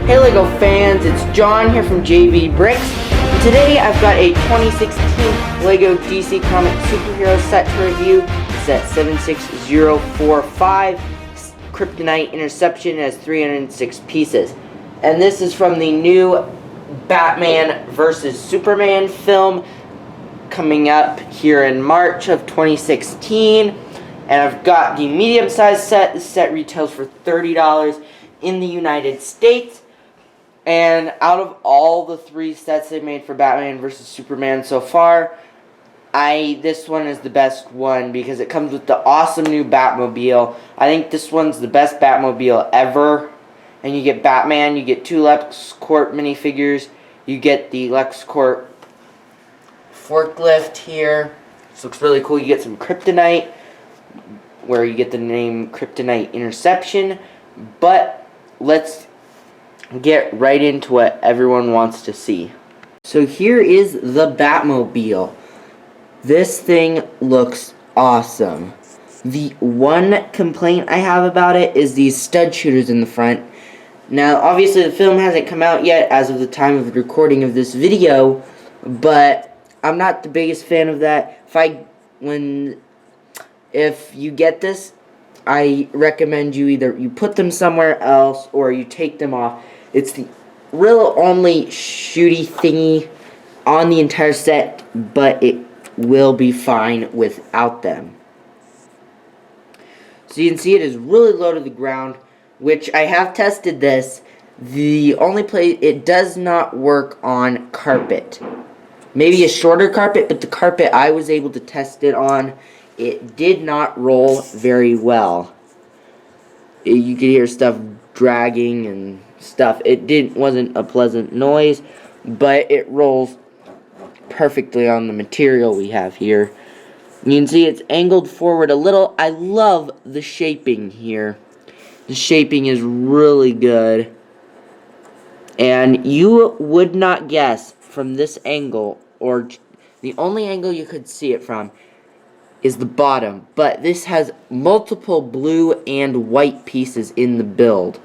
Hey Lego fans, it's John here from JB Bricks. Today I've got a 2016 Lego DC Comics superhero set to review. Set 76045. Kryptonite Interception has 306 pieces. And this is from the new Batman vs. Superman film coming up here in March of 2016. And I've got the medium-sized set. This set retails for $30 in the United States. And out of all the 3 sets they made for Batman vs. Superman so far, this one is the best one because it comes with the awesome new Batmobile. I think this one's the best Batmobile ever. And you get Batman, you get 2 LexCorp minifigures, you get the LexCorp forklift here. This looks really cool. You get some Kryptonite, where you get the name Kryptonite Interception. But let's get right into what everyone wants to see. So here is the Batmobile. This thing looks awesome. The one complaint I have about it is these stud shooters in the front. Now, obviously the film hasn't come out yet as of the time of the recording of this video, but I'm not the biggest fan of that. If you get this, I recommend you either you put them somewhere else or you take them off. It's the real only shooty thingy on the entire set, but it will be fine without them. So you can see it is really low to the ground, which I have tested this. The only place it does not work on carpet. Maybe a shorter carpet, but the carpet I was able to test it on, it did not roll very well. You could hear stuff dragging and stuff. It wasn't a pleasant noise, but it rolls perfectly on the material we have here. You can see it's angled forward a little. I love the shaping here. The shaping is really good. And you would not guess from this angle, or the only angle you could see it from, is the bottom. But this has multiple blue and white pieces in the build.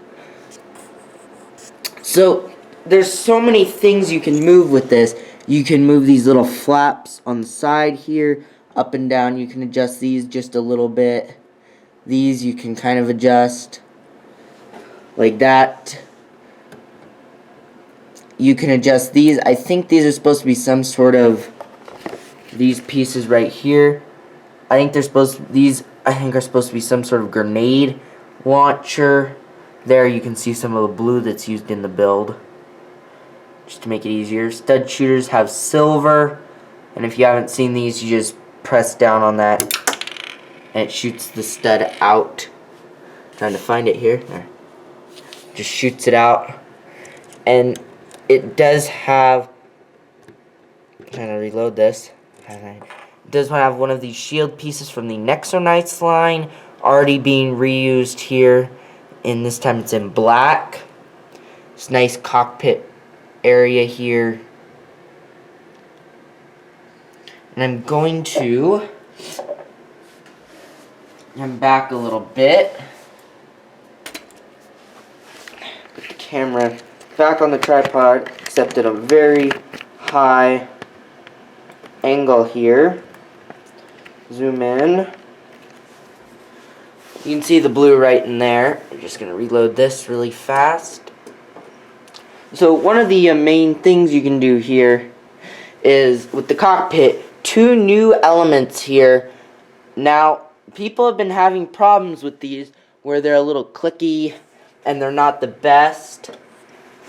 So there's so many things you can move with this. You can move these little flaps on the side here, up and down. You can adjust these just a little bit. These you can kind of adjust like that. You can adjust these. I think these are supposed to be some sort of, these pieces right here, I think are supposed to be some sort of grenade launcher. There you can see some of the blue that's used in the build, just to make it easier. Stud shooters have silver, and if you haven't seen these, you just press down on that and it shoots the stud out. Trying to find it here. There. Just shoots it out. And it does have, I'm trying to reload this. It does have one of these shield pieces from the Nexonites line already being reused here. And this time it's in black. It's a nice cockpit area here. And I'm going to come back a little bit. Put the camera back on the tripod, except at a very high angle here. Zoom in. You can see the blue right in there. I'm just going to reload this really fast. So one of the main things you can do here is, with the cockpit, 2 new elements here. Now, people have been having problems with these where they're a little clicky and they're not the best.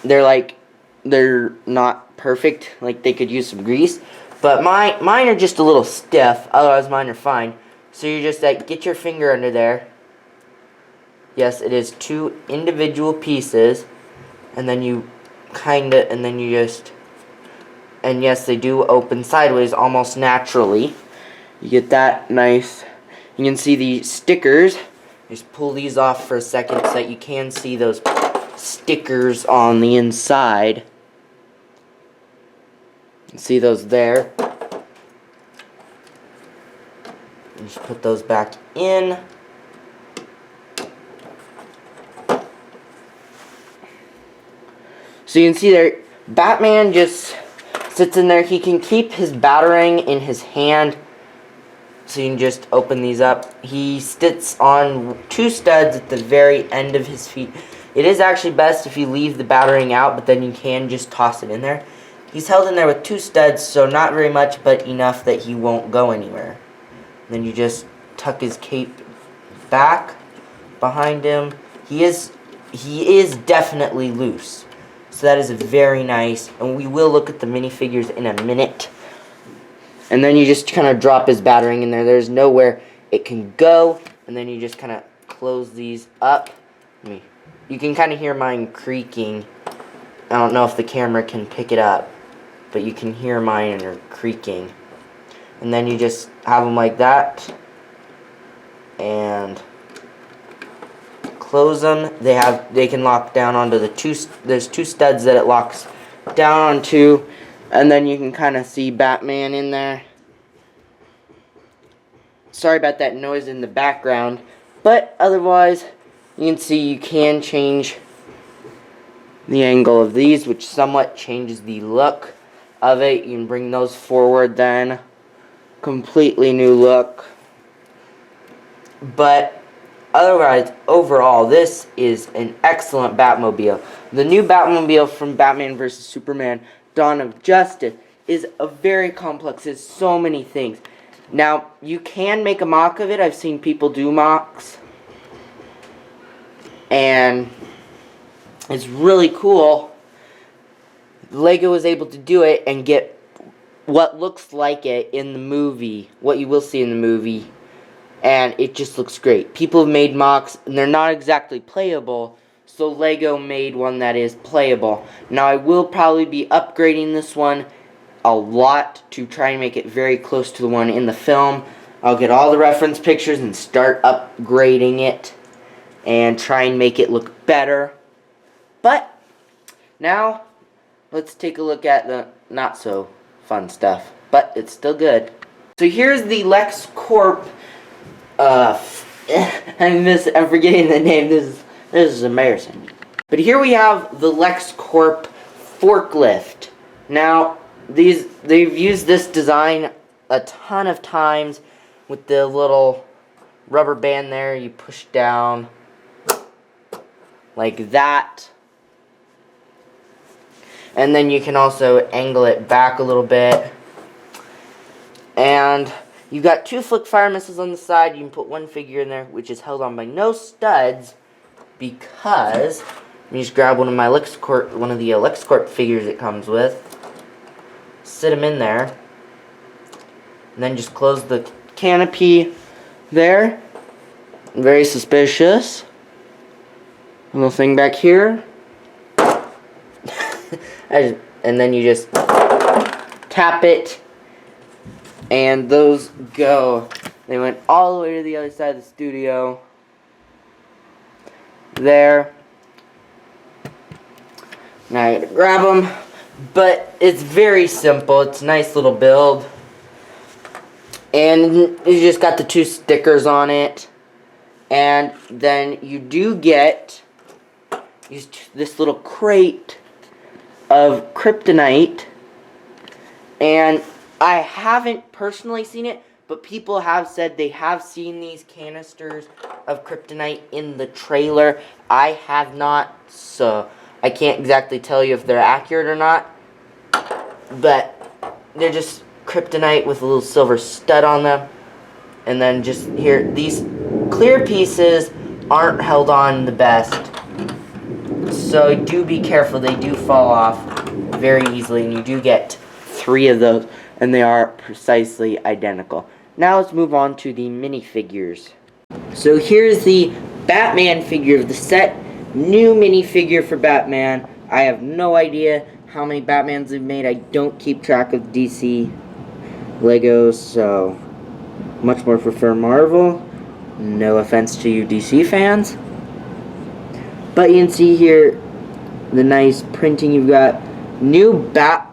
They're not perfect, like they could use some grease. But mine are just a little stiff, otherwise mine are fine. So you just get your finger under there. Yes, it is 2 individual pieces, and then you and yes, they do open sideways almost naturally. You get that nice. You can see the stickers. Just pull these off for a second so that you can see those stickers on the inside. You can see those there. Just put those back in. So you can see there, Batman just sits in there. He can keep his Batarang in his hand. So you can just open these up. He sits on 2 studs at the very end of his feet. It is actually best if you leave the Batarang out, but then you can just toss it in there. He's held in there with 2 studs, so not very much, but enough that he won't go anywhere. Then you just tuck his cape back behind him. He is definitely loose. So that is very nice. And we will look at the minifigures in a minute. And then you just kind of drop his Batarang in there. There's nowhere it can go. And then you just kind of close these up. You can kind of hear mine creaking. I don't know if the camera can pick it up, but you can hear mine creaking. And then you just have them like that. And close them. They can lock down onto the 2. There's 2 studs that it locks down onto. And then you can kind of see Batman in there. Sorry about that noise in the background. But otherwise, you can see you can change the angle of these, which somewhat changes the look of it. You can bring those forward then. Completely new look. But otherwise, overall, this is an excellent Batmobile. The new Batmobile from Batman vs. Superman Dawn of Justice is a very complex. It's so many things. Now, you can make a mock of it. I've seen people do mocks. And it's really cool. Lego was able to do it and get what looks like it in the movie. What you will see in the movie. And it just looks great. People have made mocks, and they're not exactly playable. So Lego made one that is playable. Now I will probably be upgrading this one a lot to try and make it very close to the one in the film. I'll get all the reference pictures and start upgrading it and try and make it look better. But now let's take a look at the not so fun stuff, but it's still good. So here's the LexCorp. I'm forgetting the name. This is embarrassing. But here we have the LexCorp forklift. Now, they've used this design a ton of times with the little rubber band there. You push down like that. And then you can also angle it back a little bit. And you've got 2 flick fire missiles on the side. You can put 1 figure in there, which is held on by no studs, because you just grab one of my one of the LexCorp figures it comes with, sit them in there, and then just close the canopy there. Very suspicious. Little thing back here. And then you just tap it, and those go. They went all the way to the other side of the studio. There. Now I gotta grab them. But it's very simple. It's a nice little build. And you just got the 2 stickers on it. And then you do get this little crate of Kryptonite. And I haven't personally seen it, but people have said they have seen these canisters of Kryptonite in the trailer. I have not, so I can't exactly tell you if they're accurate or not. But they're just Kryptonite with a little silver stud on them. And then just here, these clear pieces aren't held on the best. So do be careful, they do fall off very easily, and you do get 3 of those, and they are precisely identical. Now let's move on to the minifigures. So here's the Batman figure of the set. New minifigure for Batman. I have no idea how many Batmans they've made. I don't keep track of DC Legos, so much more prefer Marvel. No offense to you DC fans. But you can see here the nice printing. You've got new bat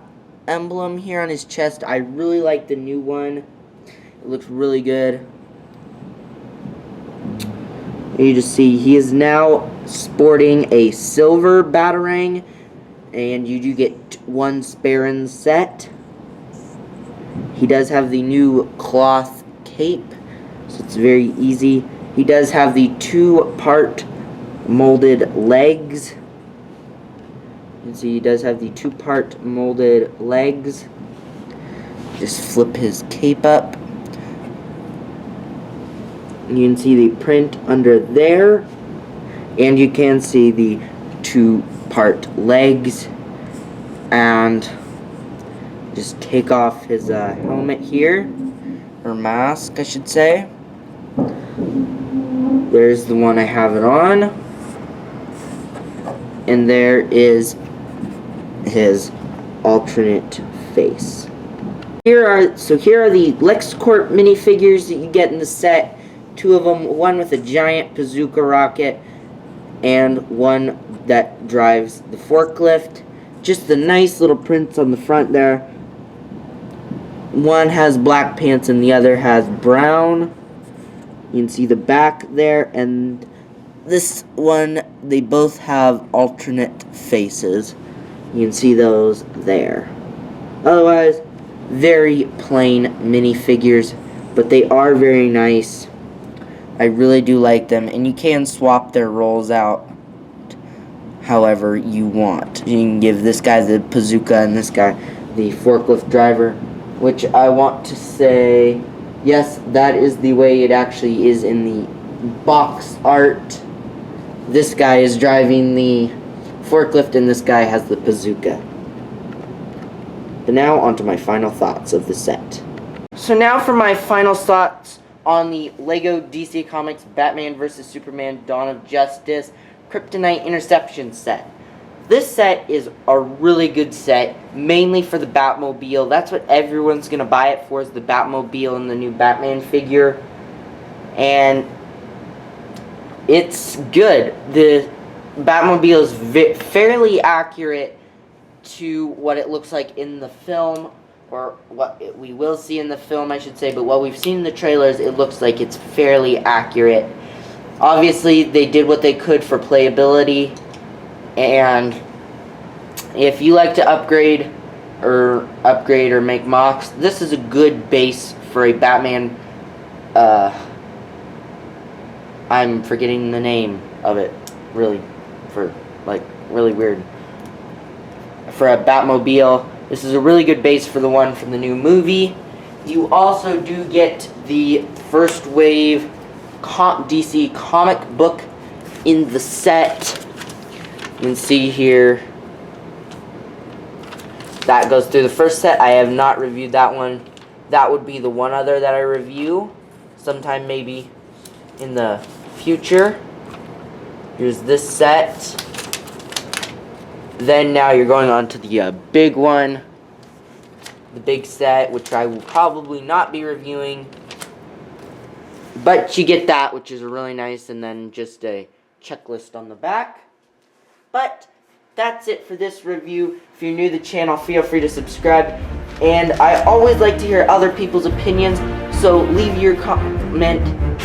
emblem here on his chest. I really like the new one. It looks really good. You just see he is now sporting a silver Batarang. and you do get one spare in the set. He does have the new cloth cape, so it's very easy. He does have the 2-part molded legs. You can see he does have the 2-part molded legs. Just flip his cape up. You can see the print under there, and you can see the 2-part legs. And just take off his helmet here, or mask I should say. There's the one I have it on, and there is his alternate face. Here are the LexCorp minifigures that you get in the set. 2 of them, one with a giant bazooka rocket and one that drives the forklift. Just the nice little prints on the front there. One has black pants and the other has brown. You can see the back there, and this one, they both have alternate faces. You can see those there. Otherwise, very plain minifigures, but they are very nice. I really do like them, and you can swap their roles out however you want. You can give this guy the bazooka and this guy the forklift driver, which I want to say, yes, that is the way it actually is in the box art. This guy is driving the forklift and this guy has the bazooka. But now on to my final thoughts of the set. So now for my final thoughts on the LEGO DC Comics Batman vs. Superman Dawn of Justice Kryptonite Interception set. This set is a really good set, mainly for the Batmobile. That's what everyone's going to buy it for, is the Batmobile and the new Batman figure. And it's good. The Batmobile is fairly accurate to what it looks like in the film, or what we will see in the film, I should say, but what we've seen in the trailers, it looks like it's fairly accurate. Obviously, they did what they could for playability, and if you like to upgrade or make mocks, this is a good base for a Batman. I'm forgetting the name of it, really weird. For a Batmobile, this is a really good base for the one from the new movie. You also do get the first wave DC comic book in the set. You can see here that goes through the first set. I have not reviewed that one. That would be the one other that I review sometime maybe in the future. Here's this set. Then now you're going on to the big one, the big set, which I will probably not be reviewing. But you get that, which is really nice, and then just a checklist on the back. But that's it for this review. If you're new to the channel, feel free to subscribe. And I always like to hear other people's opinions, so leave your comment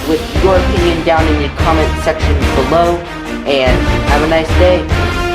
with your opinion down in the comment section below. And have a nice day.